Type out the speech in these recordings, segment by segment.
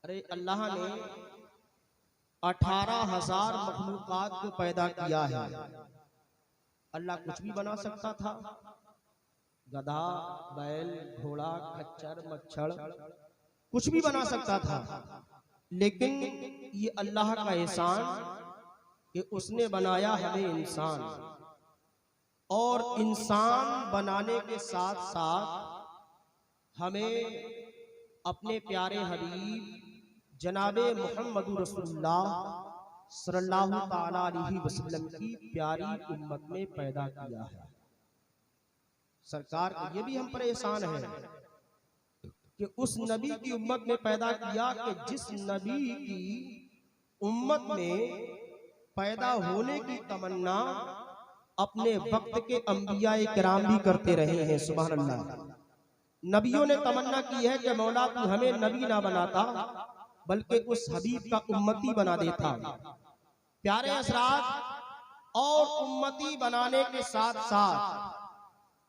अरे अल्लाह ने 18,000 मखलूकात को पैदा किया है। अल्लाह कुछ भी बना सकता था, गधा, बैल, घोड़ा, खच्चर, मच्छर, कुछ भी बना सकता था। लेकिन ये अल्लाह का एहसान कि उसने बनाया हमें इंसान, और इंसान बनाने के साथ साथ हमें अपने प्यारे हबीब जनाबे मुहम्मदुर रसूलुल्लाह सल्लल्लाहु ताला अलैहि वसल्लम की प्यारी उम्मत में पैदा किया है। सरकार ये भी हम पर एहसान है कि उस नबी की उम्मत में पैदा किया कि जिस नबी की उम्मत में पैदा होने की तमन्ना अपने वक्त के अंबियाए किराम भी करते रहे हैं। सुभान अल्लाह। नबियों ने तमन्ना की है कि मौला तू हमें नबी ना बनाता बल्कि उस हबीब का उम्मती बना देता। प्यारे हज़रात, और उम्मती बनाने के साथ साथ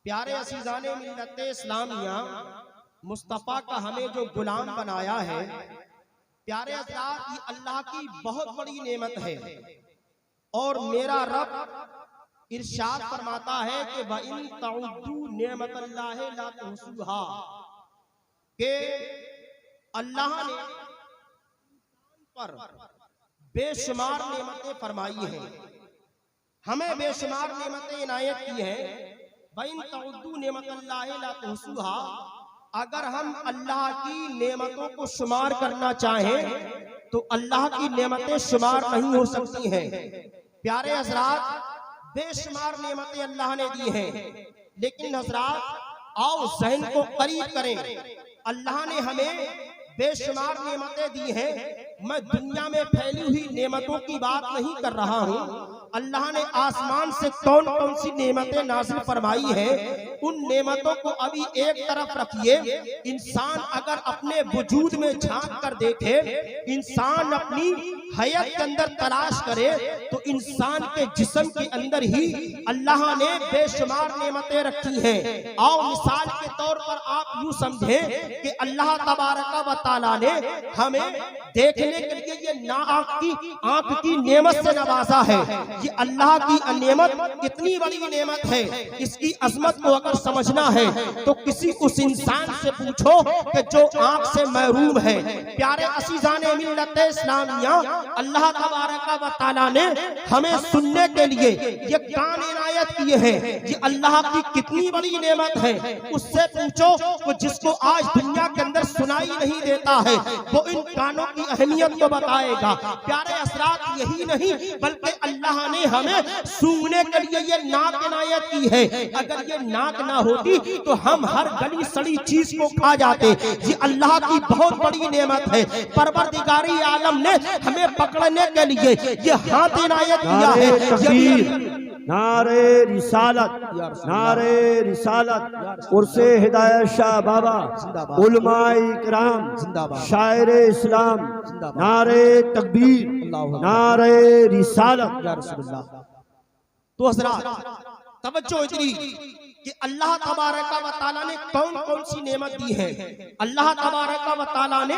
प्यारे असीज़ाने मिल्लत इस्लामिया मुस्तफ़ा का हमें जो गुलाम बनाया है, प्यारे हज़रात, ये अल्लाह की बहुत बड़ी नेमत है। और मेरा रब इरशाद फरमाता है कि वइन तउद्दू नेमतल्लाहि ला तुहसूहा, के अल्लाह ने पर बेशुमार नेमतें फरमाई हैं, हमें बेशुमार नेमतें इनायत की हैं। वइन तउद्दू नेमतल्लाहि ला तुहसूहा, अगर हम अल्लाह की नेमतों को शुमार करना चाहें तो अल्लाह की नेमतें शुमार नहीं हो सकती हैं। प्यारे हज़रात, बेशुमार नेमतें अल्लाह ने दी हैं, लेकिन हज़रात आओ ज़हन को करीब करें। अल्लाह ने हमें बेशुमार नेमतें दी हैं। मैं दुनिया में फैली हुई नेमतों की बात नहीं कर रहा हूँ। अल्लाह ने आसमान से कौन कौन सी नेमतें नाज़िल फरमाई हैं, उन नेमतों को अभी एक तरफ रखिए। इंसान अगर अपने वजूद में झांक कर देखे, इंसान अपनी हयात के अंदर तलाश करे, तो इंसान के जिस्म के अंदर ही अल्लाह ने बेशुमार नेमतें रखी हैं। आओ मिसाल के तौर पर आप यूं समझें कि अल्लाह तबारक व तआला ने हमें देखने के लिए ये आंख की नेमत से नवाजा है। ये अल्लाह की नेमत कितनी बड़ी नेमत है, इसकी अजमत को अगर समझना है तो किसी उस इंसान से पूछो कि जो आंख से महरूम है। प्यारे असीज़ाने मिल्लत इस्लामिया, अल्लाह तबारक व तआला ने हमें सुनने के लिए ये कान इनायत किए हैं। ये अल्लाह की कितनी बड़ी नेमत है। उससे पूछो कि जिसको आज दुनिया के अंदर सुनाई नहीं देता है, वो इन कानों की अहमियत को बताएगा। प्यारे हज़रात, यही नहीं बल्कि अल्लाह ने हमें सूंघने के लिए ये नाक इनायत की है। अगर ये नाक ना होती तो हम हर गली सड़ी चीज को खा जाते। ये अल्लाह की बहुत बड़ी नेमत है। परवरदिगारी आलम ने हमें पकड़ने के लिए ये हाथ इनायत किया है। नारे रिसालत, नारे रिसालत, उर्से हिदायत शाह बाबा, उलमाए इकराम, शायरे इस्लाम, नारे तकबीर, नारे रिसालत। तो हज़रात तवज्जो इतनी कि अल्लाह तबारक व तआला ने कौन कौन सी नेमत दी है। अल्लाह तबारक व तआला ने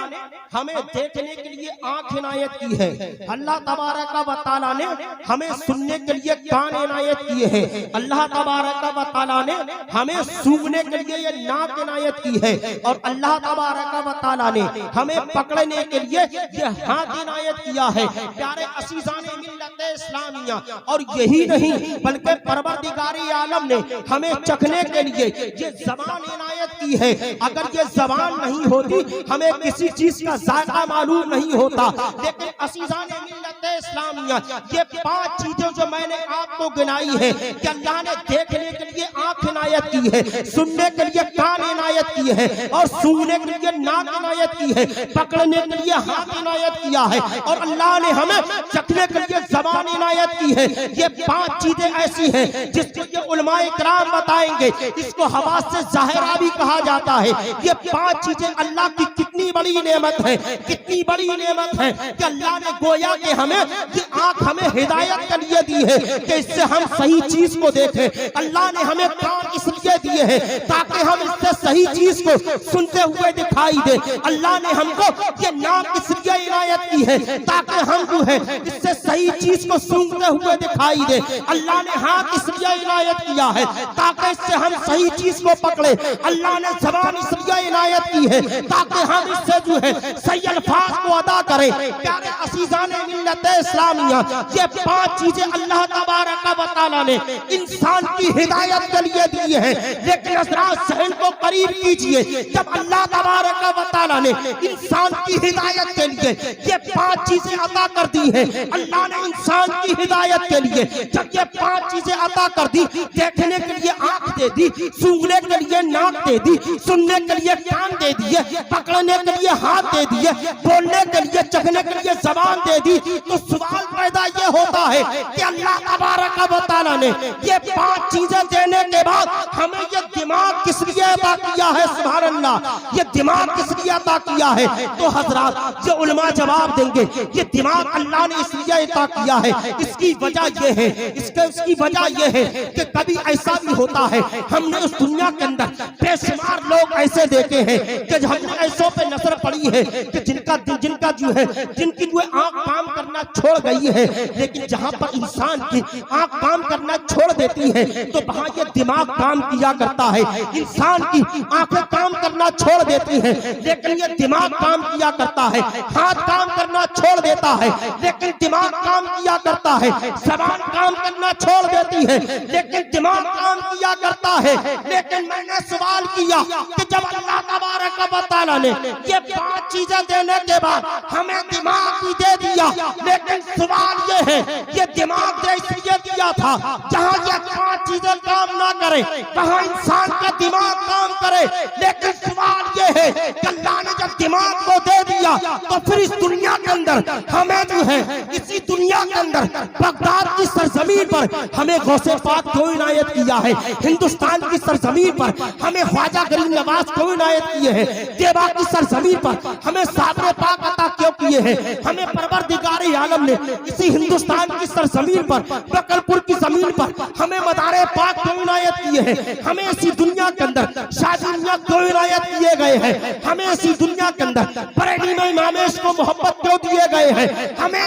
हमें देखने के लिए आंख इनायत की है। अल्लाह तबारक व तआला ने हमें सुनने के लिए कान इनायत किए हैं। अल्लाह तबारक व तआला ने हमें सूंघने के लिए ये नाक इनायत की है। और अल्लाह तबारक व तआला ने हमें पकड़ने के लिए ये हाथ इनायत किया है। प्यारे असीज़ाने मिल्लत इस्लामिया, और यही नहीं बल्कि परवरदिगारी आलम ने हमें चखने के लिए ये ज़बान इनायत की है। अगर ये ज़बान नहीं होती हमें किसी चीज का जायका मालूम नहीं होता। लेकिन असीज़ाने मिल्लत इस्लामिया, ये 5 चीजें जो मैंने आपको गिनाई है कि अल्लाह ने देखने के लिए आंख इनायत की है, सुनने के लिए कान इनायत की है, और सूंघने के लिए नाक इनायत की है, पकड़ने के लिए हाथ इनायत किया है, और अल्लाह ने हमें चखने के लिए ज़बान इनायत की है। ये 5 चीजें ऐसी हैं जिसके लिए उलमाए किराम बताएंगे, इसको हवास से ज़ाहिरा भी कहा जाता है। ये 5 चीजें अल्लाह की कितनी बड़ी नेमत है, कितनी बड़ी नेमत है कि अल्लाह ने गोया के हमें हमें ये आंख हमें हिदायत के लिए दी है कि इससे हम सही चीज को देखें। अल्लाह ने हमें कान इसलिए दिए हैं ताकि हम इससे सही चीज को सुनते हुए दिखाई दे। अल्लाह ने हमको ये नाक इसलिए इनायत की है ताकि हम जो है इससे सही चीज को सूंघते हुए दिखाई दे। अल्लाह ने हाथ इसलिए इनायत किया है ताकि इससे हम सही चीज को पकड़े। अल्लाह ने ज़बान इसलिए इनायत की है ताकि हम इससे जो है सही अल्फाज को अदा करें। प्यारे अज़ीज़ाने मिल्लत इस्लामिया, ये 5 चीजें अल्लाह तबारक व तआला ने इंसान की हिदायत के लिए दी है। लेकिन हज़रात ज़हन को करीब कीजिए, जब अल्लाह तबारक व तआला ने इंसान की हिदायत के लिए ये 5 चीजें अता कर दी है, अल्लाह ने इंसान की हिदायत के लिए जब ये 5 चीजें अता कर दी, देखने के लिए आंख दे दी, सूंघने के लिए नाक दे दी, सुनने के लिए कान दे दिए, पकड़ने के लिए हाथ दे दिए, बोलने के लिए चखने के लिए ज़बान दे दी, तो सवाल पैदा ये होता है कि अल्लाह तबारक व तआला ने ये 5 चीजें देने के बाद हमें ये दिमाग किस लिए अता किया है? सुभान अल्लाह, ये दिमाग किस लिए अता किया है? तो हजरात ये उलमा जवाब देंगे, ये दिमाग अल्लाह ने इसलिए अता किया है, इसकी वजह ये है, इसकी वजह ये है कि कभी ऐसा भी होता है, हमने उस दुनिया के अंदर बेशुमार लोग ऐसे देखे हैं कि हमने ऐसों पे नजर पड़ी है कि जिनका जो है जिनकी जो आंख काम करना छोड़ गई है। लेकिन जहां पर इंसान की आंख काम करना छोड़ देती है तो वहां ये दिमाग काम किया करता है। इंसान की आंखें काम करना छोड़ देती हैं लेकिन ये दिमाग काम किया करता है। हाथ काम करना छोड़ देता है लेकिन दिमाग काम किया करता है। ज़बान काम करना छोड़ देती है लेकिन दिमाग काम किया करता है। लेकिन मैंने सवाल किया कि जब अल्लाह तबारक व तआला ने ये 5 चीजें देने के बाद हमें दिमाग भी दे दिया, लेकिन सवाल ये है ये दिमाग दे इसलिए दिया था जहां ये 5 चीजें काम ना करे वहां इंसान का दिमाग काम करे। लेकिन सवाल ये है कि अल्लाह ने जब दिमाग को दे दिया तो फिर इस दुनिया के अंदर हमें जो है इसी दुनिया के अंदर बगदाद की सरजमीन पर हमें गौसे पाक क्यों इनायत किया है? हिंदुस्तान की सरजमीन पर हमें ख्वाजा गरीब नवाज क्यों इनायत किए हैं? देवा की सरजमीन पर हमें साबरे पाक अता क्यों किए हैं? हमें परवरदिगारे आलम ने इसी हिंदुस्तान की सरजमीन पर बकलपुर की जमीन पर हमें मदारे पाक क्यों इनायत किए हैं? हमें इसी दुनिया के अंदर शादियां क्यों इनायत किए गए हैं? हमें इसी दुनिया के अंदर बरेली में इमामेश को मोहब्बत क्यों दिए गए हैं? हमें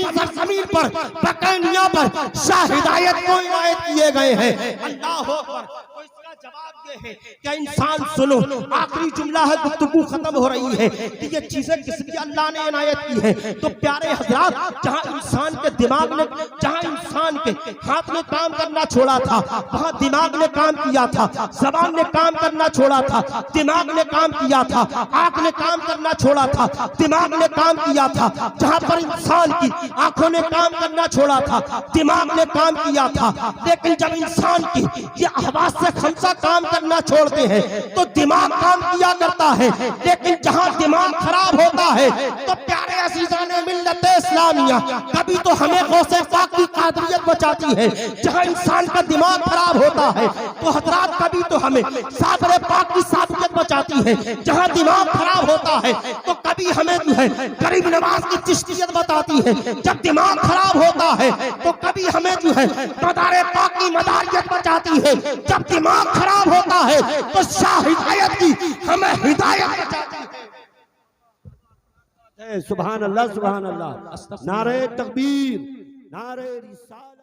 सरजमीन पर बकैनिया पर शाह हिदायत को इनायत किए गए हैं। अल्लाह अकबर। तो इसका जवाब ये है कि इंसान सुनो, आखिरी जुमला है, गुफ्तगू खत्म हो रही है कि ये चीजें किस लिए अल्लाह ने इनायत की है। तो प्यारे हजरात, जहां इंसान के दिमाग ने, जहां इंसान के हाथ ने काम करना छोड़ा था वहां दिमाग ने काम किया था। ज़बान ने काम करना छोड़ा था, दिमाग ने काम किया था। आंख ने काम करना छोड़ा था, दिमाग ने काम किया था। जहां पर इंसान की आंखों ने काम करना छोड़ा था, दिमाग ने काम किया था। लेकिन जब इंसान की ये हवास से खमसा काम करना छोड़ते हैं तो दिमाग काम किया करता है। लेकिन जहां दिमाग खराब होता है तो प्यारे अज़ीज़ाने मिल्लत इस्लामिया, कभी तो हमें गौसे पाक की कादरियत बचाती है। जहां इंसान का दिमाग खराब होता है तो हजरात कभी तो हमें साबरे पाक की साबियत बचाती है। जहां दिमाग खराब होता है तो कभी हमें जो है गरीब नवाज की चिश्तियत बताती है। जब दिमाग खराब होता है तो कभी हमें जो है मदारे पाक की मदारियत बचाती है। जब दिमाग खराब होता है तो शाह हिदायत की हमें हिदायत बचाती है। सुभान अल्लाह, सुभान अल्लाह। नारे तकबीर, नारे रिसालत।